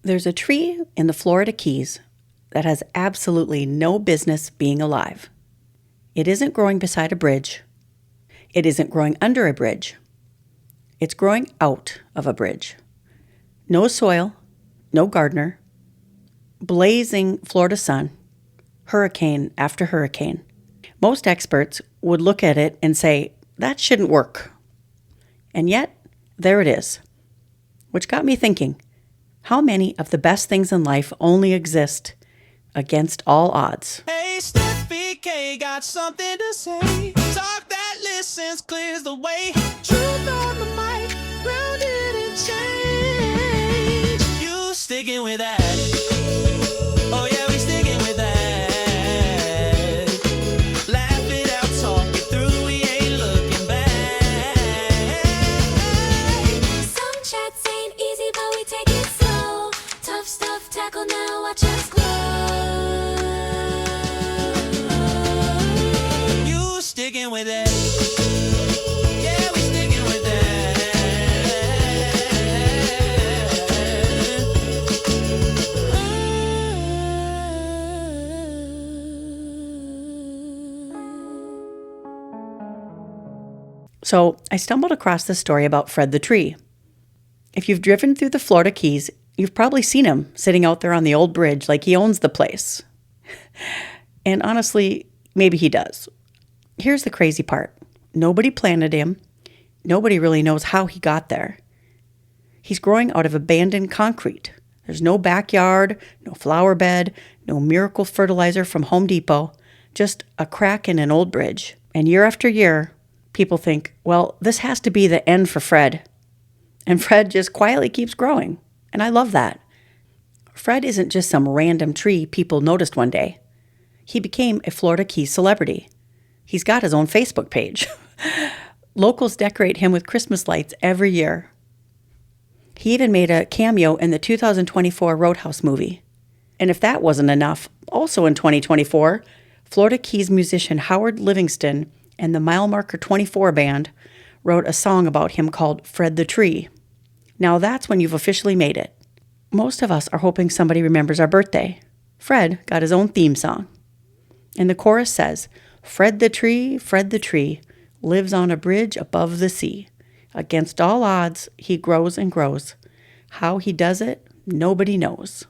There's a tree in the Florida Keys that has absolutely no business being alive. It isn't growing beside a bridge. It isn't growing under a bridge. It's growing out of a bridge. No soil, no gardener, blazing Florida sun, hurricane after hurricane. Most experts would look at it and say, that shouldn't work. And yet, there it is. Which got me thinking, how many of the best things in life only exist against all odds? Hey, Steffi K, got something to say. Talk that listens, clears the way. Truth on the mic, grounded in change. You sticking with that? Oh yeah, we sticking with that. Laugh it out, talk it through, we ain't looking back. Some chats ain't easy, but we take it slow. Tough stuff tackled, now watch us glow. You sticking with it? Yeah, we sticking with that. So I stumbled across this story about Fred the tree. If you've driven through the Florida Keys, you've probably seen him sitting out there on the old bridge like he owns the place. And honestly, maybe he does. Here's the crazy part. Nobody planted him. Nobody really knows how he got there. He's growing out of abandoned concrete. There's no backyard, no flower bed, no miracle fertilizer from Home Depot, just a crack in an old bridge. And year after year, people think, well, this has to be the end for Fred. And Fred just quietly keeps growing. And I love that. Fred isn't just some random tree people noticed one day. He became a Florida Keys celebrity. He's got his own Facebook page. Locals decorate him with Christmas lights every year. He even made a cameo in the 2024 Roadhouse movie. And if that wasn't enough, also in 2024, Florida Keys musician Howard Livingston and the Mile Marker 24 band wrote a song about him called Fred the Tree. Now that's when you've officially made it. Most of us are hoping somebody remembers our birthday. Fred got his own theme song. And the chorus says, Fred the tree, lives on a bridge above the sea. Against all odds, he grows and grows. How he does it, nobody knows.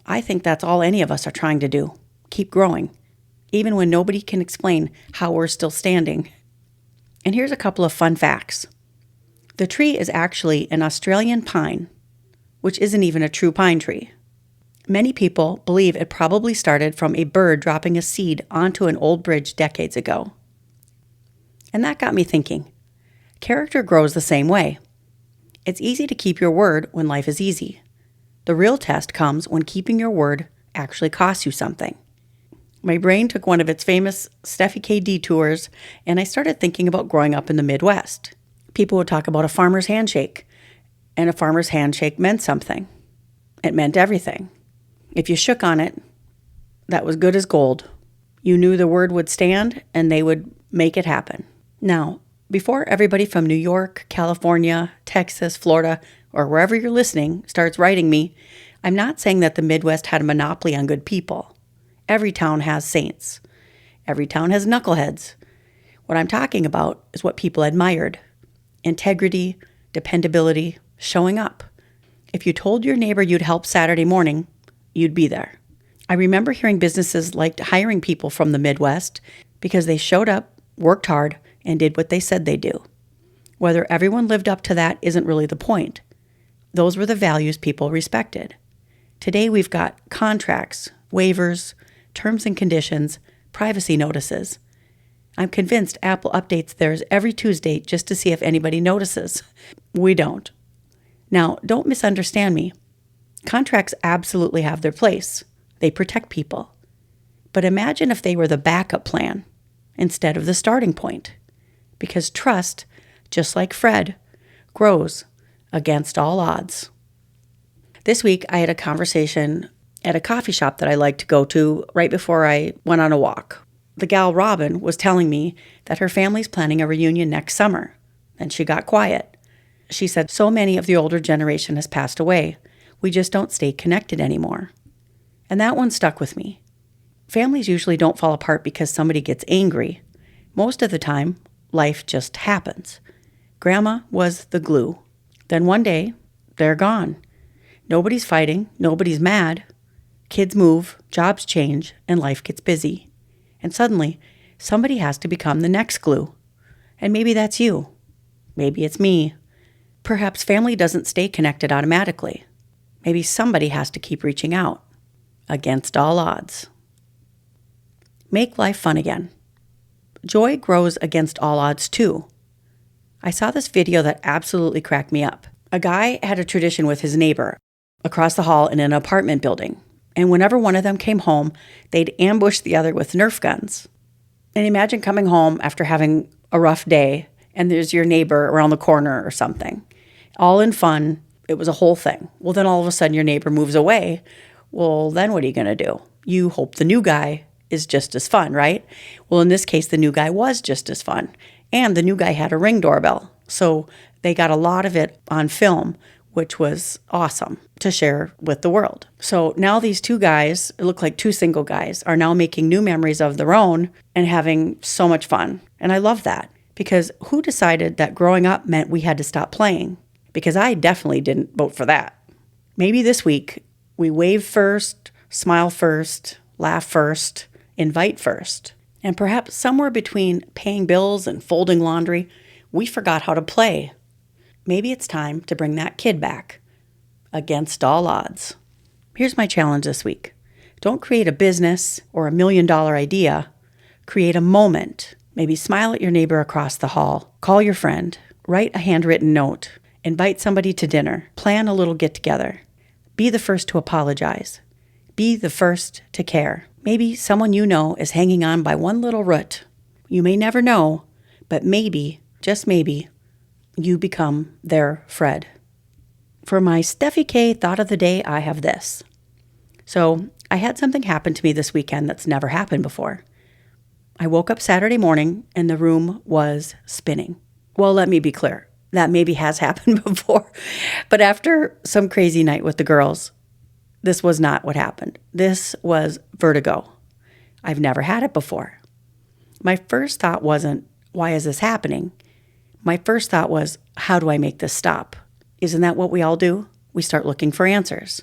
I think that's all any of us are trying to do. Keep growing, even when nobody can explain how we're still standing. And here's a couple of fun facts. The tree is actually an Australian pine, which isn't even a true pine tree. Many people believe it probably started from a bird dropping a seed onto an old bridge decades ago. And that got me thinking. Character grows the same way. It's easy to keep your word when life is easy. The real test comes when keeping your word actually costs you something. My brain took one of its famous Steffi K detours, and I started thinking about growing up in the Midwest. People would talk about a farmer's handshake, and a farmer's handshake meant something. It meant everything. If you shook on it, that was good as gold. You knew the word would stand, and they would make it happen. Now, before everybody from New York, California, Texas, Florida, or wherever you're listening starts writing me, I'm not saying that the Midwest had a monopoly on good people. Every town has saints. Every town has knuckleheads. What I'm talking about is what people admired. Integrity, dependability, showing up. If you told your neighbor you'd help Saturday morning, you'd be there. I remember hearing businesses liked hiring people from the Midwest because they showed up, worked hard, and did what they said they'd do. Whether everyone lived up to that isn't really the point. Those were the values people respected. Today we've got contracts, waivers, terms and conditions, privacy notices. I'm convinced Apple updates theirs every Tuesday just to see if anybody notices. We don't. Now, don't misunderstand me. Contracts absolutely have their place. They protect people. But imagine if they were the backup plan instead of the starting point. Because trust, just like Fred, grows against all odds. This week, I had a conversation at a coffee shop that I like to go to right before I went on a walk. The gal Robin was telling me that her family's planning a reunion next summer. Then she got quiet. She said so many of the older generation has passed away. We just don't stay connected anymore. And that one stuck with me. Families usually don't fall apart because somebody gets angry. Most of the time, life just happens. Grandma was the glue. Then one day, they're gone. Nobody's fighting, nobody's mad. Kids move, jobs change, and life gets busy. And suddenly, somebody has to become the next glue. And maybe that's you. Maybe it's me. Perhaps family doesn't stay connected automatically. Maybe somebody has to keep reaching out. Against all odds. Make life fun again. Joy grows against all odds too. I saw this video that absolutely cracked me up. A guy had a tradition with his neighbor across the hall in an apartment building. And whenever one of them came home, they'd ambush the other with Nerf guns. And imagine coming home after having a rough day and there's your neighbor around the corner or something. All in fun. It was a whole thing. Well, then all of a sudden your neighbor moves away. Well, then what are you going to do? You hope the new guy is just as fun, right? Well, in this case, the new guy was just as fun. And the new guy had a Ring doorbell. So they got a lot of it on film, which was awesome to share with the world. So now these two guys, it looked like two single guys, are now making new memories of their own and having so much fun. And I love that because who decided that growing up meant we had to stop playing? Because I definitely didn't vote for that. Maybe this week we wave first, smile first, laugh first, invite first. And perhaps somewhere between paying bills and folding laundry, we forgot how to play. Maybe it's time to bring that kid back. Against all odds. Here's my challenge this week. Don't create a business or $1 million idea. Create a moment. Maybe smile at your neighbor across the hall. Call your friend. Write a handwritten note. Invite somebody to dinner. Plan a little get-together. Be the first to apologize. Be the first to care. Maybe someone you know is hanging on by one little root. You may never know, but maybe, just maybe, you become their Fred. For my Steffi K thought of the day, I have this. So I had something happen to me this weekend that's never happened before. I woke up Saturday morning and the room was spinning. Well, let me be clear. That maybe has happened before. But after some crazy night with the girls, this was not what happened. This was vertigo. I've never had it before. My first thought wasn't, why is this happening? My first thought was, how do I make this stop? Isn't that what we all do? We start looking for answers.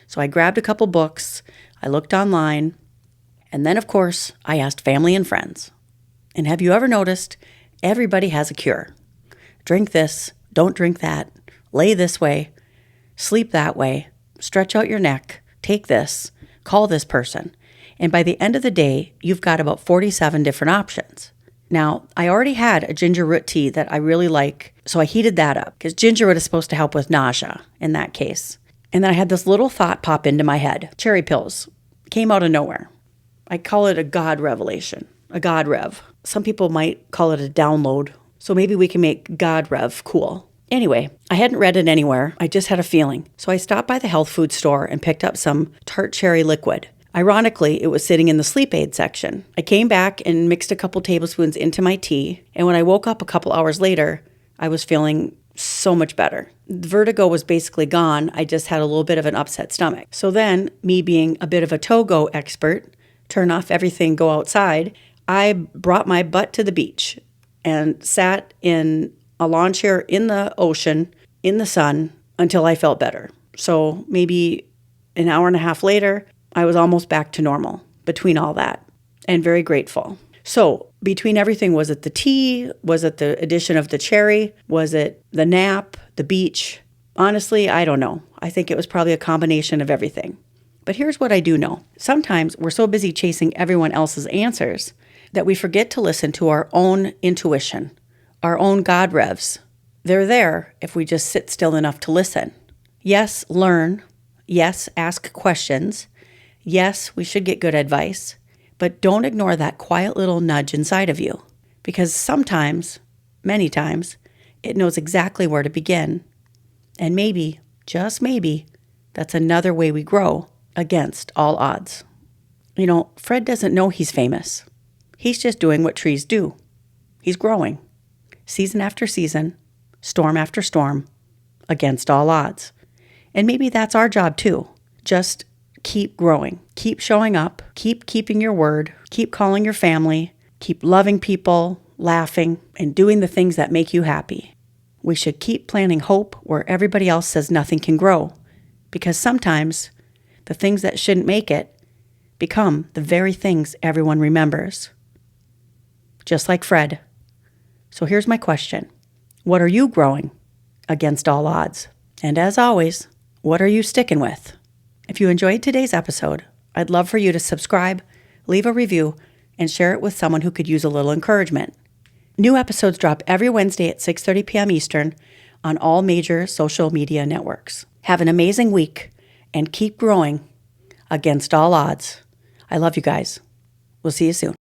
So I grabbed a couple books, I looked online, and then, of course, I asked family and friends. And have you ever noticed everybody has a cure? Drink this, don't drink that, lay this way, sleep that way, stretch out your neck, take this, call this person. And by the end of the day, you've got about 47 different options. Now, I already had a ginger root tea that I really like, so I heated that up because ginger root is supposed to help with nausea in that case. And then I had this little thought pop into my head. Cherry pills came out of nowhere. I call it a God revelation, a God rev. Some people might call it a download, so maybe we can make God rev cool. Anyway, I hadn't read it anywhere. I just had a feeling. So I stopped by the health food store and picked up some tart cherry liquid. Ironically, it was sitting in the sleep aid section. I came back and mixed a couple tablespoons into my tea, and when I woke up a couple hours later, I was feeling so much better. The vertigo was basically gone. I just had a little bit of an upset stomach. So then, me being a bit of a Togo expert, turn off everything, go outside, I brought my butt to the beach and sat in a lawn chair in the ocean, in the sun, until I felt better. So maybe an hour and a half later, I was almost back to normal between all that and very grateful. So between everything, was it the tea? Was it the addition of the cherry? Was it the nap, the beach? Honestly, I don't know. I think it was probably a combination of everything. But here's what I do know. Sometimes we're so busy chasing everyone else's answers that we forget to listen to our own intuition, our own God revs. They're there if we just sit still enough to listen. Yes, learn. Yes, ask questions. Yes, we should get good advice. But don't ignore that quiet little nudge inside of you. Because sometimes, many times, it knows exactly where to begin. And maybe, just maybe, that's another way we grow against all odds. You know, Fred doesn't know he's famous. He's just doing what trees do. He's growing. Season after season, storm after storm, against all odds. And maybe that's our job too. Just keep growing, keep showing up, keep keeping your word, keep calling your family, keep loving people, laughing, and doing the things that make you happy. We should keep planting hope where everybody else says nothing can grow, because sometimes the things that shouldn't make it become the very things everyone remembers. Just like Fred. So here's my question. What are you growing against all odds? And as always, what are you sticking with? If you enjoyed today's episode, I'd love for you to subscribe, leave a review, and share it with someone who could use a little encouragement. New episodes drop every Wednesday at 6:30 p.m. Eastern on all major social media networks. Have an amazing week and keep growing against all odds. I love you guys. We'll see you soon.